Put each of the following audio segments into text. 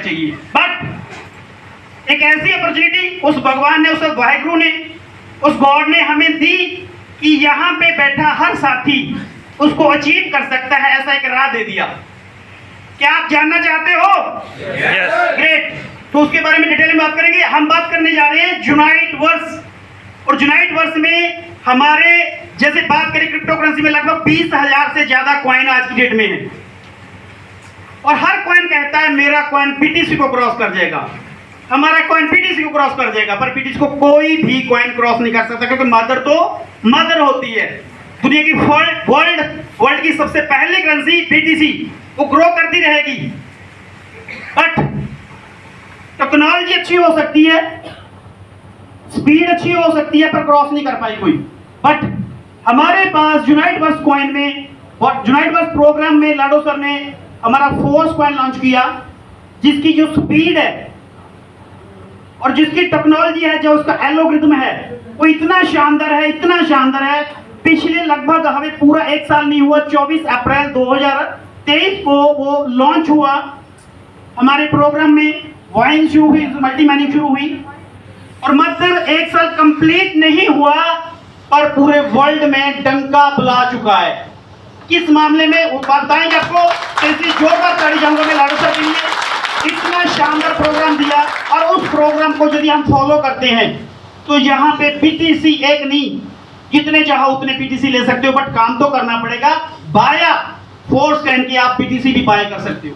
चाहिए। बट एक ऐसी अपॉर्चुनिटी उस भगवान ने, उस वाहिगुरु ने, उस गॉड ने हमें दी कि यहाँ पे बैठा हर साथी उसको अचीव कर सकता है, ऐसा एक राह दे दिया। क्या आप जानना चाहते हो? ग्रेट। तो उसके बारे में डिटेल में बात करेंगे। हम बात करने जा रहे हैं यूनाइट वर्स, और यूनाइट वर्स में हमारे जैसे बात करें क्रिप्टो करेंसी में लगभग 20,000 से ज्यादा कॉइन आज की डेट में है, और हर कॉइन कहता है मेरा कॉइन पीटीसी को क्रॉस कर जाएगा, हमारा कॉइन पीटीसी को क्रॉस कर जाएगा, पर पीटीसी को कोई भी कॉइन क्रॉस नहीं कर सकता, क्योंकि मदर तो मदर होती है। दुनिया की वर्ल्ड की सबसे पहली करेंसी पीटीसी, वो ग्रो करती रहेगी। बट टेक्नोलॉजी अच्छी हो सकती है, स्पीड अच्छी हो सकती है, पर क्रॉस नहीं कर पाई कोई। बट हमारे पास यूनाइट वर्स कॉइन में, यूनाइट वर्स प्रोग्राम में लाडो सर ने हमारा फोर्स कॉइन लॉन्च किया, जिसकी जो स्पीड है और जिसकी टेक्नोलॉजी है, जो उसका एल्गोरिथम है, वो इतना शानदार है, इतना शानदार है। पिछले लगभग हमें पूरा एक साल नहीं हुआ, 24 अप्रैल 2023 को वो लॉन्च हुआ हमारे प्रोग्राम में। वाइन शुरू हुई, मल्टी माइनिंग शुरू हुई, और मात्र एक साल कंप्लीट नहीं हुआ, पर पूरे वर्ल्ड में डंका बुला चुका है। किस मामले में वो बताएंगे आपको, ऐसी जोरदार ताड़ी जाऊंगा मैं लाडो सर के लिए। इतना शानदार प्रोग्राम दिया, और उस प्रोग्राम को यदि हम फॉलो करते हैं तो यहाँ पे पीटीसी एक नहीं, जितने चाहो उतने पीटीसी ले सकते हो, बट काम तो करना पड़ेगा। बाया फोर्स कॉइन की आप पीटीसी भी बाय कर सकते हो।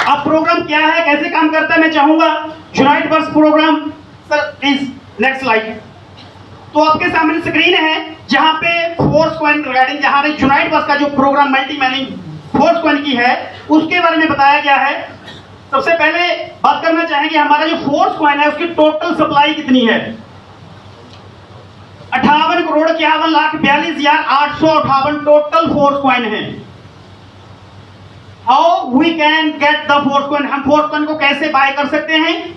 अब प्रोग्राम क्या है, कैसे काम करता है, मैं चाहूंगा unite verse program. Sir please next slide. तो आपके सामने स्क्रीन है जहां पे फोर्स कॉइन रिगार्डिंग, जहां यूनाइट वर्स का जो program multi mining force coin की है उसके बारे में बताया गया है। सबसे पहले बात करना चाहेंगे हमारा जो फोर्स कॉइन है उसकी टोटल सप्लाई कितनी है। 58,51,42,858 टोटल फोर्स कॉइन है। How we can get the force coin, हम फोर्स कॉइन को कैसे बाय कर सकते हैं।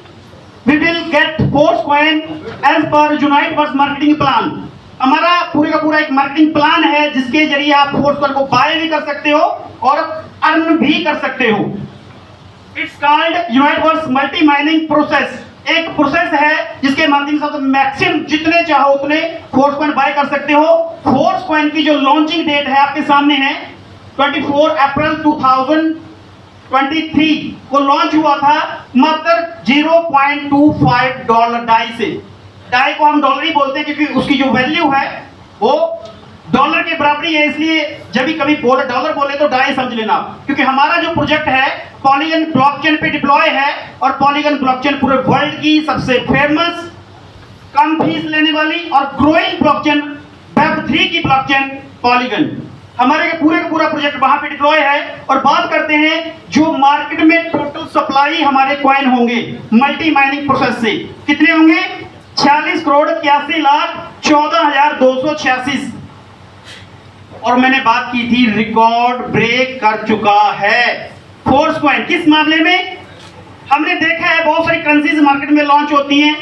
We will get force coin as per unite verse marketing plan. हमारा पूरे का पूरा एक मार्केटिंग प्लान है जिसके जरिए आप फोर्स कॉइन को बाय भी कर सकते हो और अर्न भी कर सकते हो। It's called unite verse multi mining process. एक प्रोसेस है जिसके माध्यम से मैक्सिमम जितने चाहो उतने फोर्स कॉइन बाय कर सकते हो। फोर्स कॉइन की जो लॉन्चिंग डेट है आपके सामने है, 24 अप्रैल 2023 को लॉन्च हुआ था मात्र $0.25 डाई से। डाई को हम डॉलर ही बोलते हैं क्योंकि उसकी जो वैल्यू है वो डॉलर के बराबरी है, इसलिए जब भी कभी डॉलर बोले तो डाई समझ लेना। क्योंकि हमारा जो प्रोजेक्ट है पॉलीगन ब्लॉकचेन पे डिप्लॉय है, और पॉलीगन ब्लॉकचेन पूरे वर्ल्ड की सबसे फेमस, कम फीस लेने वाली और ग्रोइंग ब्लॉकचेन, वेब3 की ब्लॉकचेन पॉलीगन। हमारे पूरे का पूरा प्रोजेक्ट वहां पे डिप्लॉय है। और बात करते हैं जो मार्केट में टोटल सप्लाई हमारे कॉइन होंगे मल्टी माइनिंग प्रोसेस से, कितने होंगे, 46,81,14,286। और मैंने बात की थी रिकॉर्ड ब्रेक कर चुका है फोर्स कॉइन। किस मामले में, हमने देखा है बहुत सारी करेंसीज मार्केट में लॉन्च होती हैं,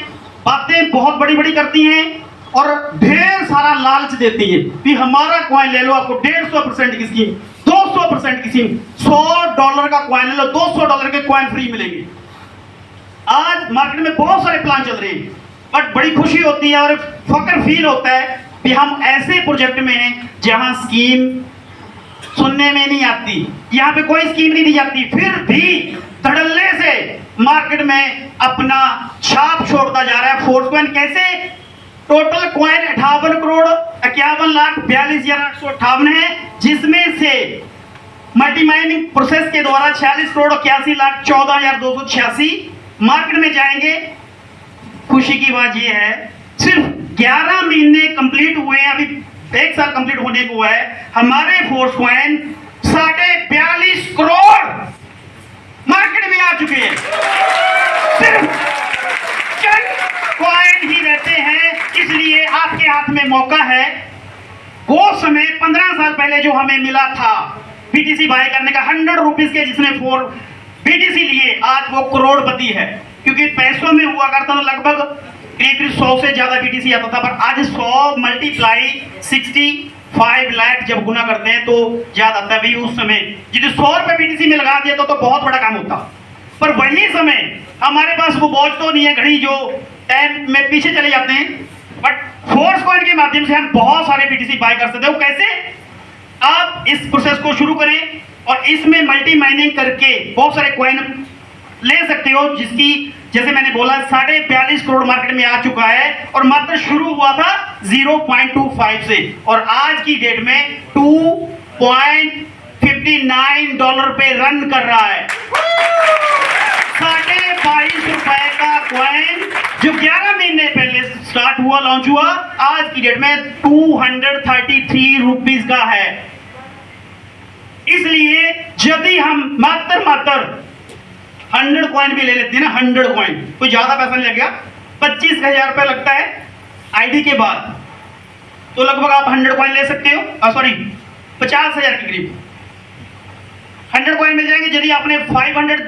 बातें बहुत बड़ी बड़ी करती हैं और ढेर सारा लालच देती है कि हमारा कॉइन ले लो, आपको 150% की स्कीम, 200% की स्कीम, $100 का कॉइन ले लो, $200 के कॉइन फ्री मिलेंगे। आज मार्केट में बहुत सारे प्लान चल रहे हैं, बट बड़ी खुशी होती है और फक्र फील होता है कि हम ऐसे प्रोजेक्ट में हैं जहां स्कीम सुनने में नहीं आती, यहाँ पे कोई स्कीम नहीं दी जाती, फिर भी धड़ल्ले से मार्केट में अपना छाप छोड़ता जा रहा है फोर्स कॉइन। कैसे, टोटल कॉइन 58,51,42,858 है, जिसमें से मल्टी माइनिंग प्रोसेस के द्वारा 46,81,14,286 मार्केट में जाएंगे। खुशी की बात यह है सिर्फ 11 महीने कंप्लीट हुए हैं, अभी 1 साल कंप्लीट होने को है, हमारे फोर्स कॉइन 42.5 करोड़ मार्केट में आ चुके हैं। सिर्फ चंद कॉइन ही रहते हैं, इसलिए आपके हाथ में मौका है। वो समय 15 साल पहले जो हमें मिला था बीटीसी बाय करने का 100 रुपीज के, जिसने 4 बीटीसी लिए, आज वो करोड़पति है। क्योंकि पैसों में हुआ करता था लगभग करीब 100 से ज्यादा बीटीसी आता था, पर आज 100 मल्टीप्लाई 60 5 लाख जब गुना करते हैं तो याद आता है भाई उस समय यदि 100 रुपए बीटीसी में लगा दिया तो बहुत बड़ा काम होता। पर वही समय हमारे पास वो वॉच तो नहीं है, घड़ी जो टाइम में पीछे चले जाते हैं, बट फोर्स कॉइन के माध्यम से हम बहुत सारे बीटीसी बाय कर सकते हैं। वो कैसे? आप इस प्रोसेस को शुरू करें और इसमें मल्टी माइनिंग करके बहुत सारे कॉइन ले सकते हो, जिसकी जैसे मैंने बोला 42.5 करोड़ मार्केट में आ चुका है और मात्र शुरू हुआ था 0.25 से और आज की डेट में $2.59 पे रन कर रहा है। 22.5 रुपए का कॉइन जो 11 महीने पहले स्टार्ट हुआ, लॉन्च हुआ, आज की डेट में 233 रुपीज का है। इसलिए यदि हम मात्र 100 कॉइन भी ले लेते हैं ना, 100 कॉइन, कोई ज्यादा पैसा नहीं लगेगा, 25,000 रुपए लगता है आईडी के बाद, तो लगभग आप 100 कॉइन ले सकते हो। सॉरी 50,000 के करीब 100 कॉइन मिल जाएंगे। यदि आपने 500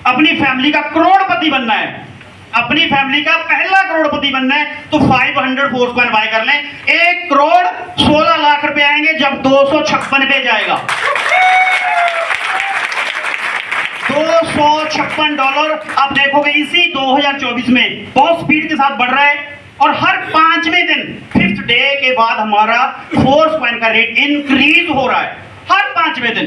अपनी फैमिली का करोड़पति बनना है, अपनी फैमिली का पहला करोड़पति बनना है, तो 500 फोर्स कॉइन बाय कर लें। 1 करोड़ 16 लाख रुपए आएंगे जब 256 पे जाएगा। $256 आप देखोगे इसी 2024 में बहुत स्पीड के साथ बढ़ रहा है और हर 5वें दिन 5th डे के बाद हमारा फोर्स कॉइन का रेट इंक्रीज हो रहा है। हर 5वें दिन,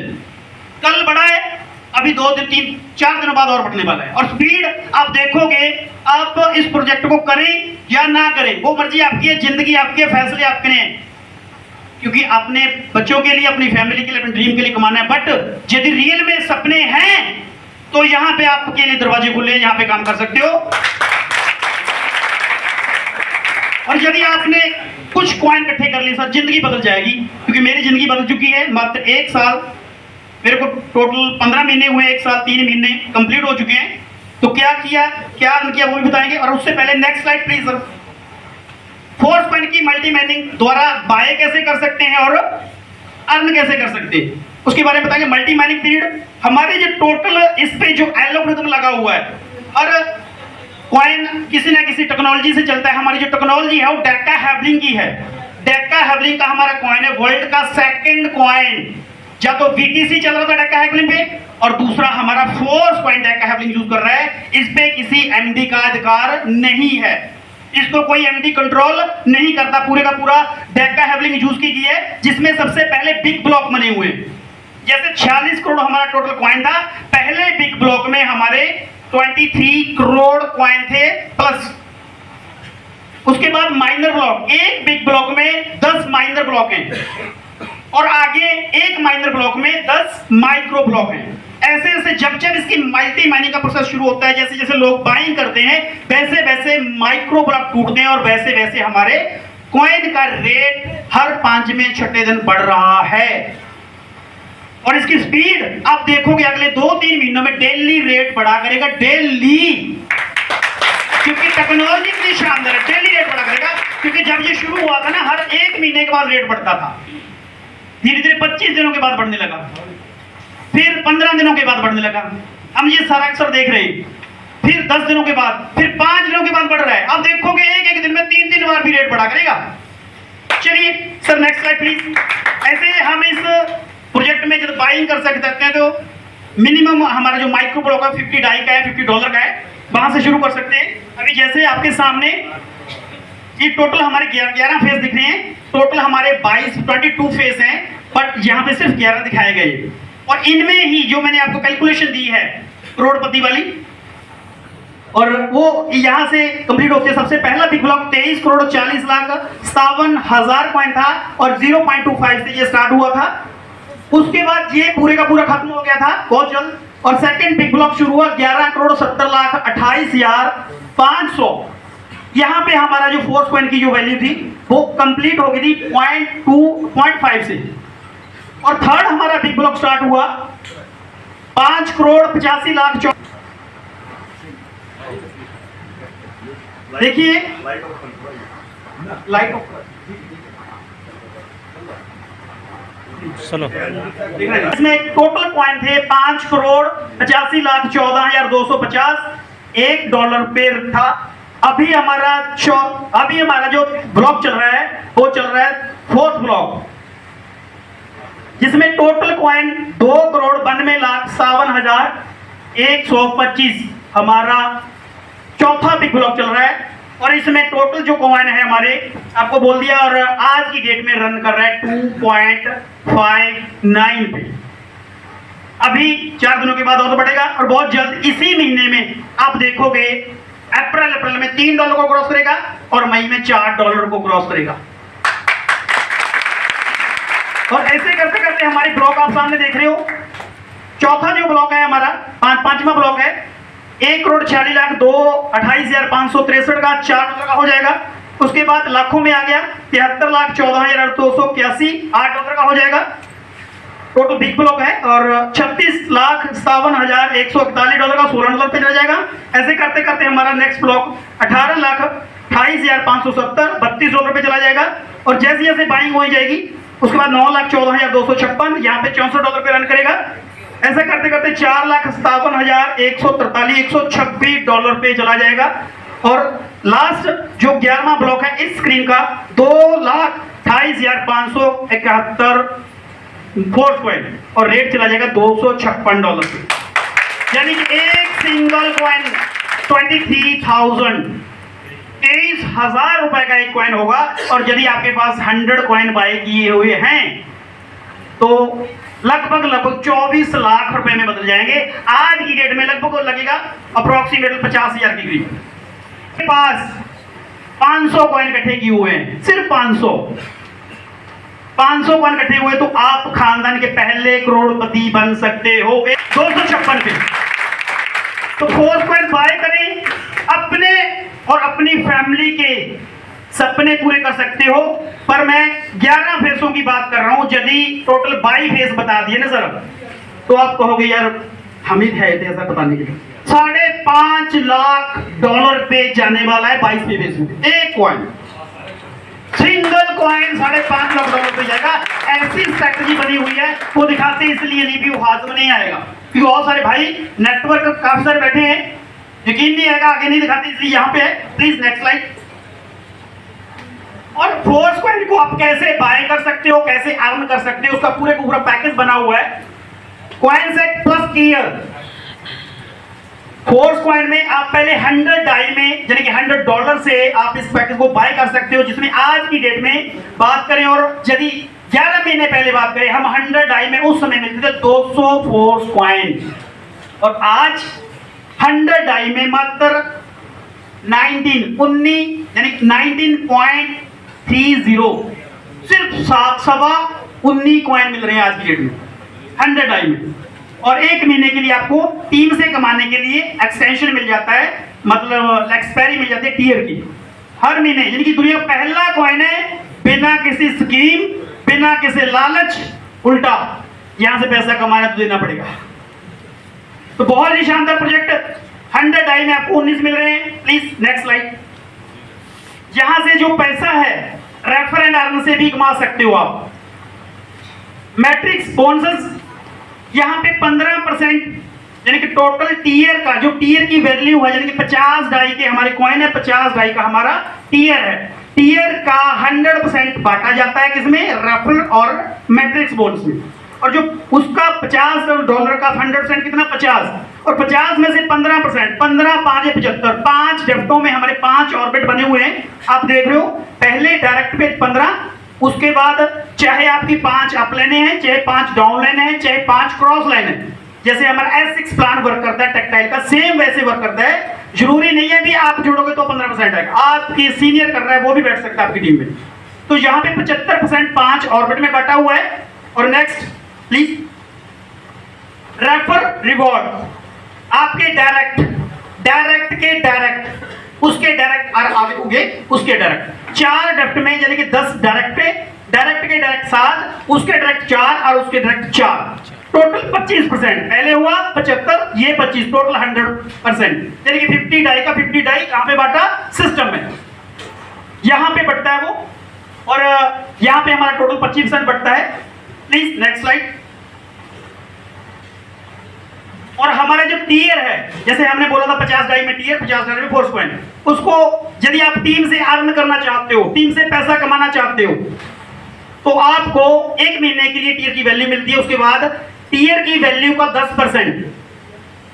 कल बढ़ा है, अभी 2 दिन 3 4 दिनों बाद और बढ़ने वाला है। और स्पीड आप देखोगे, आप इस प्रोजेक्ट को करें या ना करें वो मर्जी आपकी है, जिंदगी आपकी है, फैसले आपके हैं, क्योंकि अपने बच्चों के लिए, अपनी फैमिली के लिए, अपने ड्रीम के लिए कमाना है। बट यदि रियल में सपने हैं तो यहां पे आपके लिए दरवाजे खुले हैं, यहां पे काम कर सकते हो। और यदि आपने कुछ कॉइन इकट्ठे कर लिए, सर जिंदगी बदल जाएगी, क्योंकि मेरी जिंदगी बदल चुकी है। मात्र 1 साल, मेरे को टोटल 15 महीने हुए, 1 साल 3 महीने कंप्लीट हो चुके हैं। तो क्या किया, क्या अर्न किया, वो भी बताएंगे। और उससे पहले next slide please sir. Force coin की मल्टी माइनिंग द्वारा बाय कैसे कर सकते हैं और अर्न कैसे कर सकते हैं, उसके बारे में बताएंगे। मल्टी माइनिंग पीरियड हमारे जो टोटल इस पे जो एल्गोरिथम लगा हुआ है, हर कॉइन किसी ना किसी टेक्नोलॉजी से चलता है। हमारी जो टेक्नोलॉजी है वो डेका हैवलिंग की है। डेका हैवलिंग का हमारा कॉइन है वर्ल्ड का 2nd कॉइन। या तो बीटीसी चल रहा था डेका हैवलिंग पे और दूसरा हमारा फोर्स कॉइन डेका हैवलिंग यूज कर रहा है। इस पे किसी एमडी का अधिकार नहीं है, इसको कोई एमडी कंट्रोल नहीं करता। पूरे का पूरा डेका हैवलिंग यूज की गई है, जिसमें सबसे पहले बिग ब्लॉक बने हुए। जैसे 46 करोड़ हमारा टोटल कॉइन था, पहले बिग ब्लॉक में हमारे 23 करोड़ कॉइन थे प्लस। उसके बाद माइनर ब्लॉक, एक बिग ब्लॉक में 10 माइनर ब्लॉक हैं और आगे एक माइनर ब्लॉक में 10 माइक्रो ब्लॉक हैं। ऐसे ऐसे जब जब इसकी मल्टी माइनिंग का प्रोसेस शुरू होता है, जैसे जैसे लोग बाइंग करते हैं, वैसे वैसे माइक्रो ब्लॉक टूटते हैं और वैसे वैसे हमारे कॉइन का रेट हर 5वें 6ठे दिन बढ़ रहा है। और इसकी स्पीड आप देखोगे अगले 2-3 महीनों में डेली रेट बढ़ा करेगा, डेली, क्योंकि टेक्नोलॉजी इतनी शानदार है, डेली रेट बढ़ा करेगा। क्योंकि जब ये शुरू हुआ था ना, हर 1 महीने के बाद रेट बढ़ता था, धीरे धीरे 25 दिनों के बाद बढ़ने लगा, फिर 15 दिनों के बाद बढ़ने लगा। हम ये सारा अक्सर देख रहे हैं, फिर 10 दिनों के बाद, फिर 5 दिनों के बाद बढ़ रहा है। आप देखोगे एक दिन में 3-3 बार भी रेट बढ़ा करेगा। चलिए सर नेक्स्ट स्लाइड प्लीज। ऐसे हम इस प्रोजेक्ट में जब बाइंग कर सकते हैं तो मिनिमम हमारा जो माइक्रो ब्लॉक है $50 का है, $50 का है, वहां से शुरू कर सकते हैं। अभी जैसे आपके सामने ये टोटल हमारे 11 फेस दिख रहे हैं, टोटल हमारे 22 फेस हैं, बट यहाँ पे सिर्फ 11 दिखाए गए। और इनमें ही जो मैंने आपको कैलकुलेशन दी है करोड़पति वाली, और वो यहां से कंप्लीट होती है। सबसे पहला big block 23 crore 40 lakh 57,000 coin था और 0.25 से ये स्टार्ट हुआ था। उसके बाद ये पूरे का पूरा खत्म हो गया था बहुत जल्द, और सेकंड बिग ब्लॉक शुरू हुआ 11 करोड़ 70 लाख 28,500। यहां पे हमारा जो फोर्स कॉइन की जो वैल्यू थी वो कंप्लीट हो गई थी 0.5 से। और थर्ड हमारा बिग ब्लॉक स्टार्ट हुआ 5 करोड़ 85 लाख। देखिए लाइट ऑफ चलो, इसमें टोटल कॉइन थे 5 करोड़ 85 लाख 14,250, $1 पे था। अभी हमारा जो ब्लॉक चल रहा है वो चल रहा है 4th ब्लॉक। जिसमें टोटल कॉइन 2,92,51,125 हमारा चौथा बिग ब्लॉक चल रहा है। और इसमें टोटल जो कॉइन है हमारे आपको बोल दिया, और आज की डेट में रन कर रहा है 2.59 पे। अभी 4 दिनों के बाद और बढ़ेगा और बहुत जल्द इसी महीने में आप देखोगे अप्रैल में $3 को क्रॉस करेगा और मई में $4 को क्रॉस करेगा। और ऐसे करते करते हमारी ब्लॉक आप सामने देख रहे हो। चौथा जो ब्लॉक है हमारा पांचवा ब्लॉक है 1,46,02,28,563 का $4 का हो जाएगा। उसके बाद लाखों में आ गया 73,14,281 $8 का हो जाएगा। टोटल बिग ब्लॉक है। और 36,57,141 का $16 पे चला जाएगा। ऐसे करते करते हमारा नेक्स्ट ब्लॉक 18,28,570 $32 पे चला जाएगा। और जैसे जैसे बाइंग हो जाएगी उसके बाद 9,14,256 यहाँ पे $64 पे रन करेगा। ऐसा करते करते 4,57,143 $126 पे चला जाएगा। और लास्ट जो 11वां ब्लॉक है इस स्क्रीन का 2,28,571 फोर्थ कॉइन और रेट चला जाएगा $256 पे। यानी कि एक सिंगल कॉइन 23,000 रुपए का एक कॉइन होगा। और यदि आपके पास 100 कॉइन बाय किए हुए हैं तो लगभग 24 लाख रुपए में बदल जाएंगे। आज की डेट में लगभग लगेगा अप्रोक्सीमेट 50,000 के करीब। के पास 500 कॉइन इकट्ठे किए हुए हैं, सिर्फ 500 कॉइन इकट्ठे हुए तो आप खानदान के पहले करोड़पति बन सकते हो 256 पे। तो फोर्थ कॉइन बाय करें, अपने और अपनी फैमिली के सपने पूरे कर सकते हो। पर मैं 11 फेसों की बात कर रहा हूं। यदि टोटल 22 फेस बता दिए ना सर तो आप कहोगे यार हामिद है ऐसा बताने के लिए। $5.5 लाख पे जाने वाला है 22 फेस में एक कॉइन। सिंगल कॉइन $5.5 लाख पे जाएगा। ऐसी स्ट्रैटेजी बनी हुई है वो दिखाते इसलिए नहीं भी वो हाथ में नहीं आएगा क्योंकि बहुत सारे भाई नेटवर्क काफी सारे बैठे हैं, यकीन नहीं आएगा आगे नहीं दिखाते इसलिए यहाँ पे है। Please next slide. और फोर्स कॉइन को आप कैसे बाय कर सकते हो, कैसे अर्न कर सकते हो, उसका पूरे का पूरा पैकेज बना हुआ है। Coin set plus tier. Force coin में आप पहले 100 डाई में यानी कि $100 से आप इस पैकेज को बाय कर सकते हो, जिसमें आज की डेट में बात करें और यदि 11 महीने पहले बात करें हम 100 डाई में उस समय मिलते थे 200 फोर्स कॉइन और आज 100 डाई में मात्र 19 यानी 19.30 सिर्फ 19 कॉइन मिल रहे हैं आज की डेट में 100 डाई में। और एक महीने के लिए आपको टीम से कमाने के लिए एक्सटेंशन मिल जाता है, मतलब एक्सपायरी मिल जाती है टीयर की हर महीने। यानी कि दुनिया का पहला कॉइन है बिना किसी स्कीम बिना किसी लालच, उल्टा यहां से पैसा कमाना तो देना पड़ेगा। तो बहुत ही शानदार प्रोजेक्ट। 100 डाई में आपको 19 मिल रहे हैं। Please next slide. यहां से जो पैसा है रेफर एंड अर्न से भी कमा सकते हो आप। मैट्रिक्स बोनस यहां पे 15% यानी कि टोटल टीयर का जो टीयर की वैल्यू है यानी कि 50 डाई के हमारे कॉइन है, 50 डाई का हमारा टीयर है। टीयर का 100% बांटा जाता है किसमें, रेफर और मैट्रिक्स बोनस में। और जो उसका $50 का 100% कितना 50 और 50 में से 15% 15 5 75 5 डेप्टों में हमारे 5 ऑर्बिट बने हुए हैं। आप देख रहे हो पहले डायरेक्ट पे 15, उसके बाद चाहे आपकी 5 अप लेने हैं, चाहे 5 डाउन लेने हैं, चाहे 5 क्रॉस लेने हैं। जैसे हमारा S6 प्लान वर्क करता है टेक्टाइल का, सेम वैसे वर्क करता है। जरूरी नहीं है भी आप जोड़ोगे तो 15% आएगा, आपकी सीनियर कर रहा है वो भी बैठ सकता है आपकी टीम में। तो यहाँ पे 75% 5 ऑर्बिट में बांटा हुआ है। और नेक्स्ट प्लीज, रेफर रिवॉर्ड आपके डायरेक्ट के डायरेक्ट उसके डायरेक्ट और आगे होंगे उसके डायरेक्ट 4 डेप्ट में यानी कि 10 डायरेक्ट पे, डायरेक्ट के डायरेक्ट 7, उसके डायरेक्ट 4 और उसके डायरेक्ट 4, टोटल 25%। पहले हुआ 75, ये 25, टोटल 100%। यानी कि 50 डाई का 50 डाई कहां पे बांटा, सिस्टम में यहां पे बढ़ता है वो। और यहां पे हमारा टोटल 25% बढ़ता है। Please next slide. और हमारा जो टीयर है, जैसे हमने बोला था 50 डाई में टीयर, 50 डाई में फोर्स कॉइन, उसको यदि आप टीम से अर्न करना चाहते हो, टीम से पैसा कमाना चाहते हो तो आपको एक महीने के लिए टीयर की वैल्यू मिलती है, उसके बाद टीयर की वैल्यू का 10%,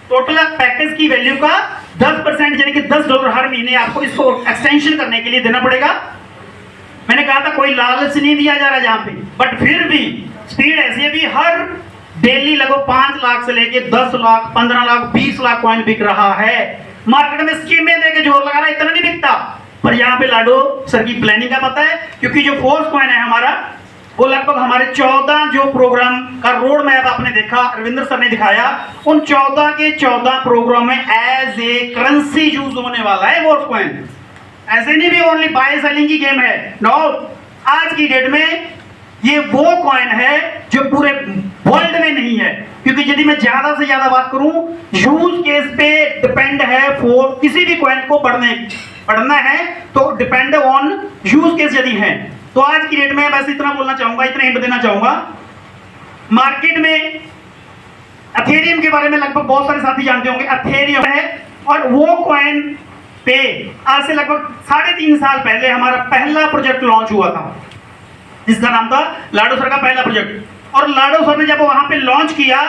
टोटल पैकेज की वैल्यू का 10% यानी कि $10 हर महीने आपको इसको एक्सटेंशन करने के लिए देना पड़ेगा। मैंने कहा था कोई लालच नहीं दिया जा रहा जहां पे, बट फिर भी स्पीड ऐसी है भी हर डेली लगभग 5 लाख से लेके 10 लाख 15 लाख 20 लाख कॉइन बिक रहा है। मार्केट में स्कीमें देके जोर लगा रहा है, इतना नहीं बिकता। पर यहाँ पे लाडो सर की प्लानिंग का पता है, क्योंकि जो फोर्स कॉइन है हमारा वो लगभग हमारे 14 जो प्रोग्राम का रोड मैप आपने देखा, रविंद्र सर ने दिखाया, उन 14 के 14 प्रोग्राम में एज ए करेंसी यूज होने वाला है फोर्स कॉइन। ऐसे नहीं भी ओनली बाय सेलिंग की गेम है, नो। आज की डेट में ये वो कॉइन है जो पूरे वर्ल्ड में नहीं है, क्योंकि यदि मैं ज्यादा से ज्यादा बात करूं, यूज केस पे डिपेंड है फॉर किसी भी कॉइन को पढ़ना है तो डिपेंड ऑन यूज केस यदि है। तो आज की डेट में बस इतना बोलना चाहूंगा, इतना हिंट देना चाहूंगा। मार्केट में एथेरियम के बारे में लगभग बहुत सारे साथी जानते होंगे, एथेरियम है, और वो कॉइन पे आज से लगभग 3.5 साल पहले हमारा पहला प्रोजेक्ट लॉन्च हुआ था, जिसका नाम था लाडो सर का पहला प्रोजेक्ट। और लाडो सर ने जब वहां पे लॉन्च किया